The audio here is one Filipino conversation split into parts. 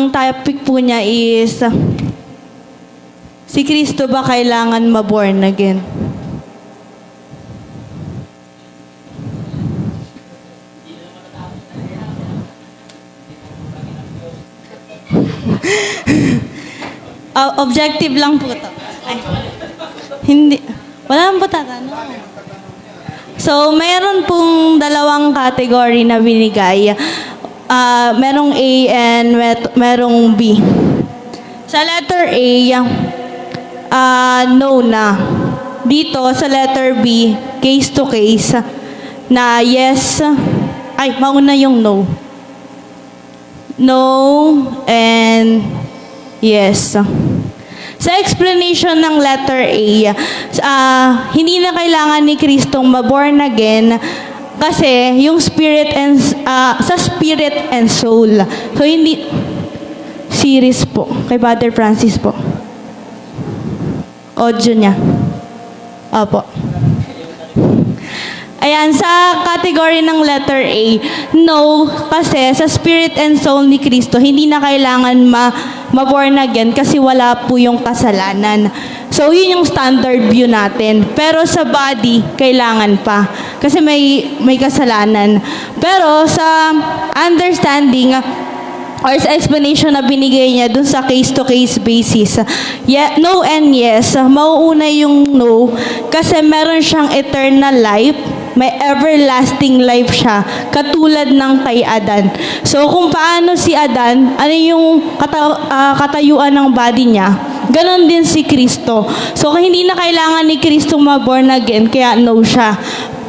Ang topic po niya is, si Kristo ba kailangan ma-born again? Objective lang po to. Ay, hindi. Wala naman po tatanong. So, mayroon pong dalawang category na binigay. Merong A and merong B. Sa letter A, no na. Dito, sa letter B, case to case, na yes. Ay, mauna yung no. No and yes. Sa explanation ng letter A, hindi na kailangan ni Kristong ma-born again kasi yung spirit and sa spirit and soul. So hindi series po kay Father Francis po. Audio niya. Opo. Ayan, sa category ng letter A, no, kasi sa spirit and soul ni Kristo, hindi na kailangan ma-born again kasi wala po yung kasalanan. So, yun yung standard view natin. Pero sa body, kailangan pa. Kasi may kasalanan. Pero sa understanding, or sa explanation na binigay niya dun sa case-to-case basis, no and yes, mauuna yung no, kasi meron siyang eternal life, may everlasting life siya, katulad ng kay Adan. So, kung paano si Adan, ano yung katayuan ng body niya, ganon din si Kristo. So, hindi na kailangan ni Kristo ma-born again, kaya no siya.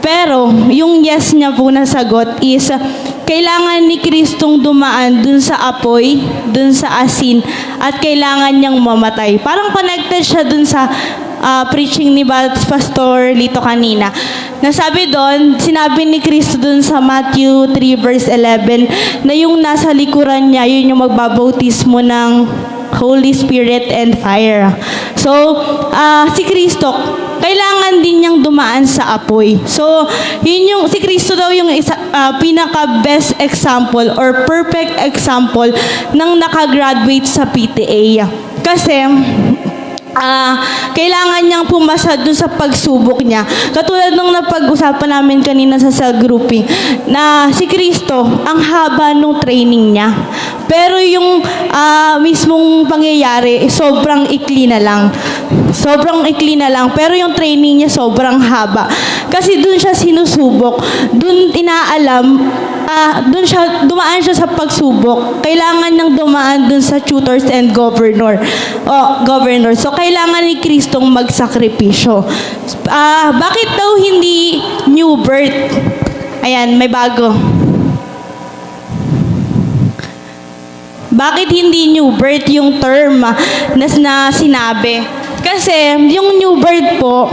Pero, yung yes niya po na sagot is, kailangan ni Kristong dumaan dun sa apoy, dun sa asin, at kailangan niyang mamatay. Parang connected siya dun sa preaching ni Pastor Lito kanina. Nasabi doon, sinabi ni Kristo dun sa Matthew 3 verse 11 na yung nasa likuran niya, yun yung magbabautismo ng Holy Spirit and fire. So, si Kristo, kailangan din niyang dumaan sa apoy. So, yun yung, si Kristo daw yung pinaka-best example or perfect example ng nakagraduate sa PTA. Kasi, kailangan niyang pumasa dun sa pagsubok niya. Katulad nung napag-usapan namin kanina sa cell grouping, na si Kristo, ang haba nung training niya. Pero yung mismong pangyayari, sobrang ikli na lang. Sobrang ikli na lang. Pero yung training niya sobrang haba. Kasi dun siya sinusubok. Dun inaalam, dumaan siya sa pagsubok. Kailangan niyang dumaan dun sa tutors and governor. So, kailangan ni Kristong magsakripisyo. Bakit daw hindi new birth? Ayan, may bago. Bakit hindi new birth yung term na sinabi? Kasi yung new birth po,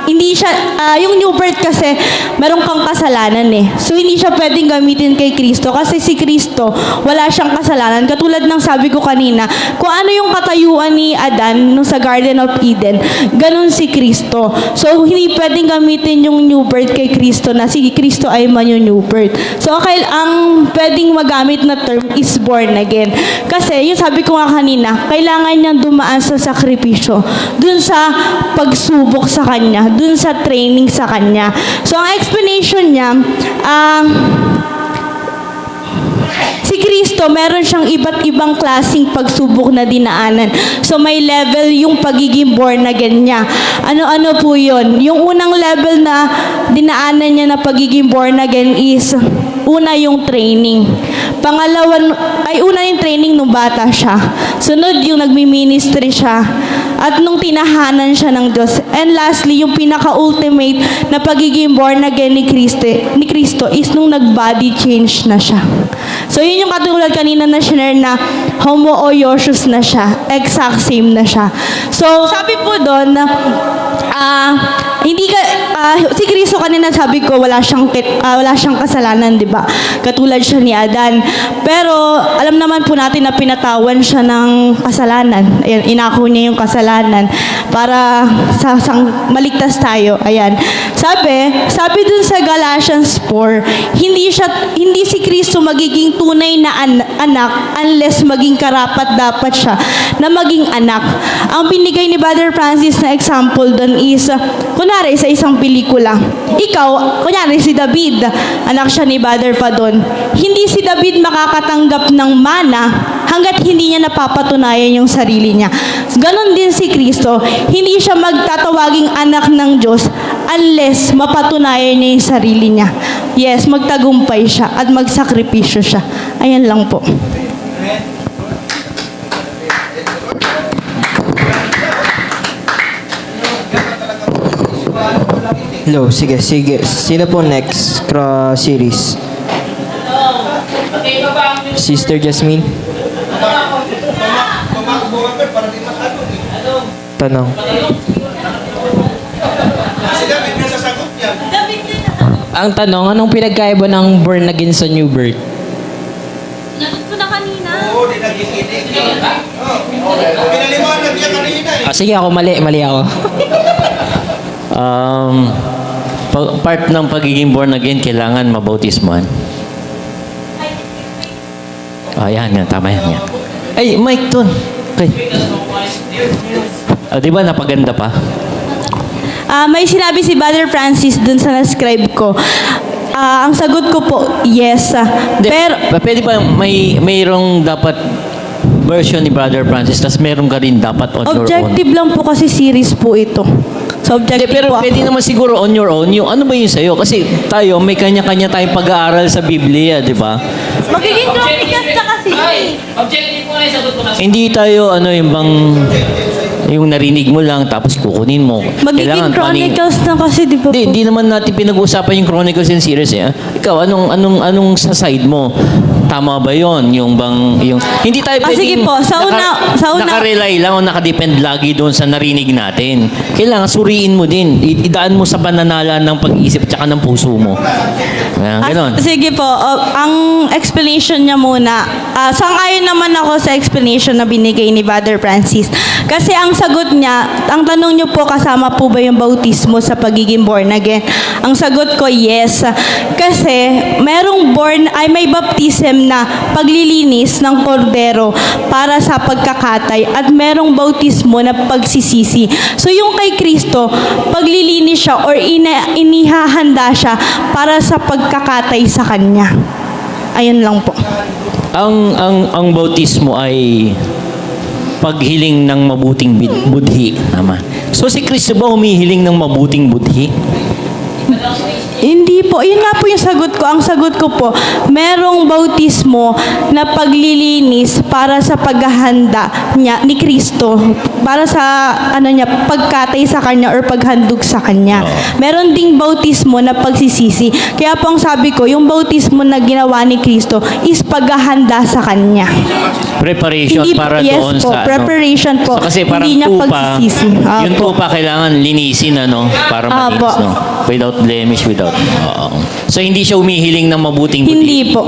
hindi siya, yung new birth kasi, meron kang kasalanan eh. So, hindi siya pwedeng gamitin kay Kristo kasi si Kristo, wala siyang kasalanan. Katulad ng sabi ko kanina, kung ano yung katayuan ni Adan nung sa Garden of Eden, ganun si Kristo. So, hindi pwedeng gamitin yung new birth kay Kristo na si Kristo ay man yung new birth. So, ang pwedeng magamit na term is born again. Kasi, yung sabi ko nga kanina, kailangan niyang dumaan sa sakripisyo, dun sa pagsubok sa kanya, dun sa training sa kanya. So, ang explanation niya, si Kristo, meron siyang iba't ibang klaseng pagsubok na dinaanan. So, may level yung pagiging born again niya. Ano-ano po yun? Yung unang level na dinaanan niya na pagiging born again is, una yung training. Pangalawa, una yung training nung bata siya. Sunod yung nagmi-ministry siya. At nung tinahanan siya ng Diyos. And lastly, yung pinaka-ultimate na pagiging born again ni Kristo is nung nag-body change na siya. So, yun yung katulad kanina na share na homoousios na siya. Exact same na siya. So, sabi po doon na hindi ka si Kristo kanina sabi ko wala siyang kasalanan, 'di ba? Katulad siya ni Adan. Pero alam naman po natin na pinatawan siya ng kasalanan. Ayan, inako niya yung kasalanan para maligtas tayo. Ayan. Sabi dun sa Galatians 4, hindi si Kristo magiging tunay na anak unless maging karapat-dapat siya na maging anak. Ang binigay ni Brother Francis na example dun is, kunwari sa isang pelikula, ikaw, kunyari si David, anak siya ni Brother Padon, hindi si David makakatanggap ng mana hanggat hindi niya napapatunayan yung sarili niya. Ganon din si Kristo, hindi siya magtatawaging anak ng Diyos unless mapatunayan niya yung sarili niya. Yes, magtagumpay siya at magsakripisyo siya. Ayan lang po. Hello, sige. Sino po next series? Sister Jasmine? Tanong. Ang tanong, anong pinagkaiba ng born again sa new birth? Nagot ko na kanina. Sige ako, mali ako. Part ng pagiging born again, kailangan mabautismohan. Yan, tama yan. Ay, Mike, dun. Okay. Di ba napaganda pa? May sinabi si Brother Francis dun sa na-scribe ko. Ang sagot ko po, yes. Pero, Pwede ba mayroong dapat version ni Brother Francis, tas meron ka rin dapat on your own? objective lang po kasi series po ito. So, objective Pero po ako. pwede naman siguro on your own. Yung ano ba yun sa'yo? Kasi tayo, may kanya-kanya tayong pag-aaral sa Biblia, di ba? Magiging chronicles na kasi. Objective ko na yung sagot ko na. Hindi tayo, yung bang, yung narinig mo lang, tapos kukunin mo. Magiging chronicles na kasi, di ba po? Hindi naman natin pinag-uusapan yung Chronicles and series eh. Ikaw, anong sa side mo? Tama ba yon? Yung bang, yung... Hindi tayo pwedeng... sige po, sa una- Nakarely lang o nakadepend lagi doon sa narinig natin. Kailangan suriin mo din. Idaan mo sa pananalan ng pag-iisip tsaka ng puso mo. Ganon. Sige po, ang explanation niya muna. Sang-ayon naman ako sa explanation na binigay ni Brother Francis. Kasi ang sagot niya, ang tanong niyo po, kasama po ba yung bautismo sa pagiging born again? Ang sagot ko, yes. Kasi may baptism na paglilinis ng kordero para sa pagkakatay at merong bautismo na pagsisisi. So yung kay Kristo, paglilinis siya or inihahanda siya para sa pagkakatay sa Kanya. Ayun lang po. Ang bautismo ay paghiling ng mabuting budhi. Tama. So si Kristo ba humihiling ng mabuting budhi? Hindi po. Yun nga po yung sagot ko. Ang sagot ko po, merong bautismo na paglilinis para sa paghahanda niya ni Kristo. Para sa pagkatay sa Kanya or paghandog sa Kanya. Meron ding bautismo na pagsisisi. Kaya po ang sabi ko, yung bautismo na ginawa ni Kristo is paghahanda sa Kanya. Preparation Hindi para yes doon po, sa... preparation po. So, kasi parang Hindi niya tupa, pagsisisi. yung Apo. tupa kailangan linisin, para malinis, Apo. no? Without blemish, without... Oo. So, hindi siya humihiling ng mabuting budhi? Hindi po.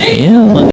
Yeah.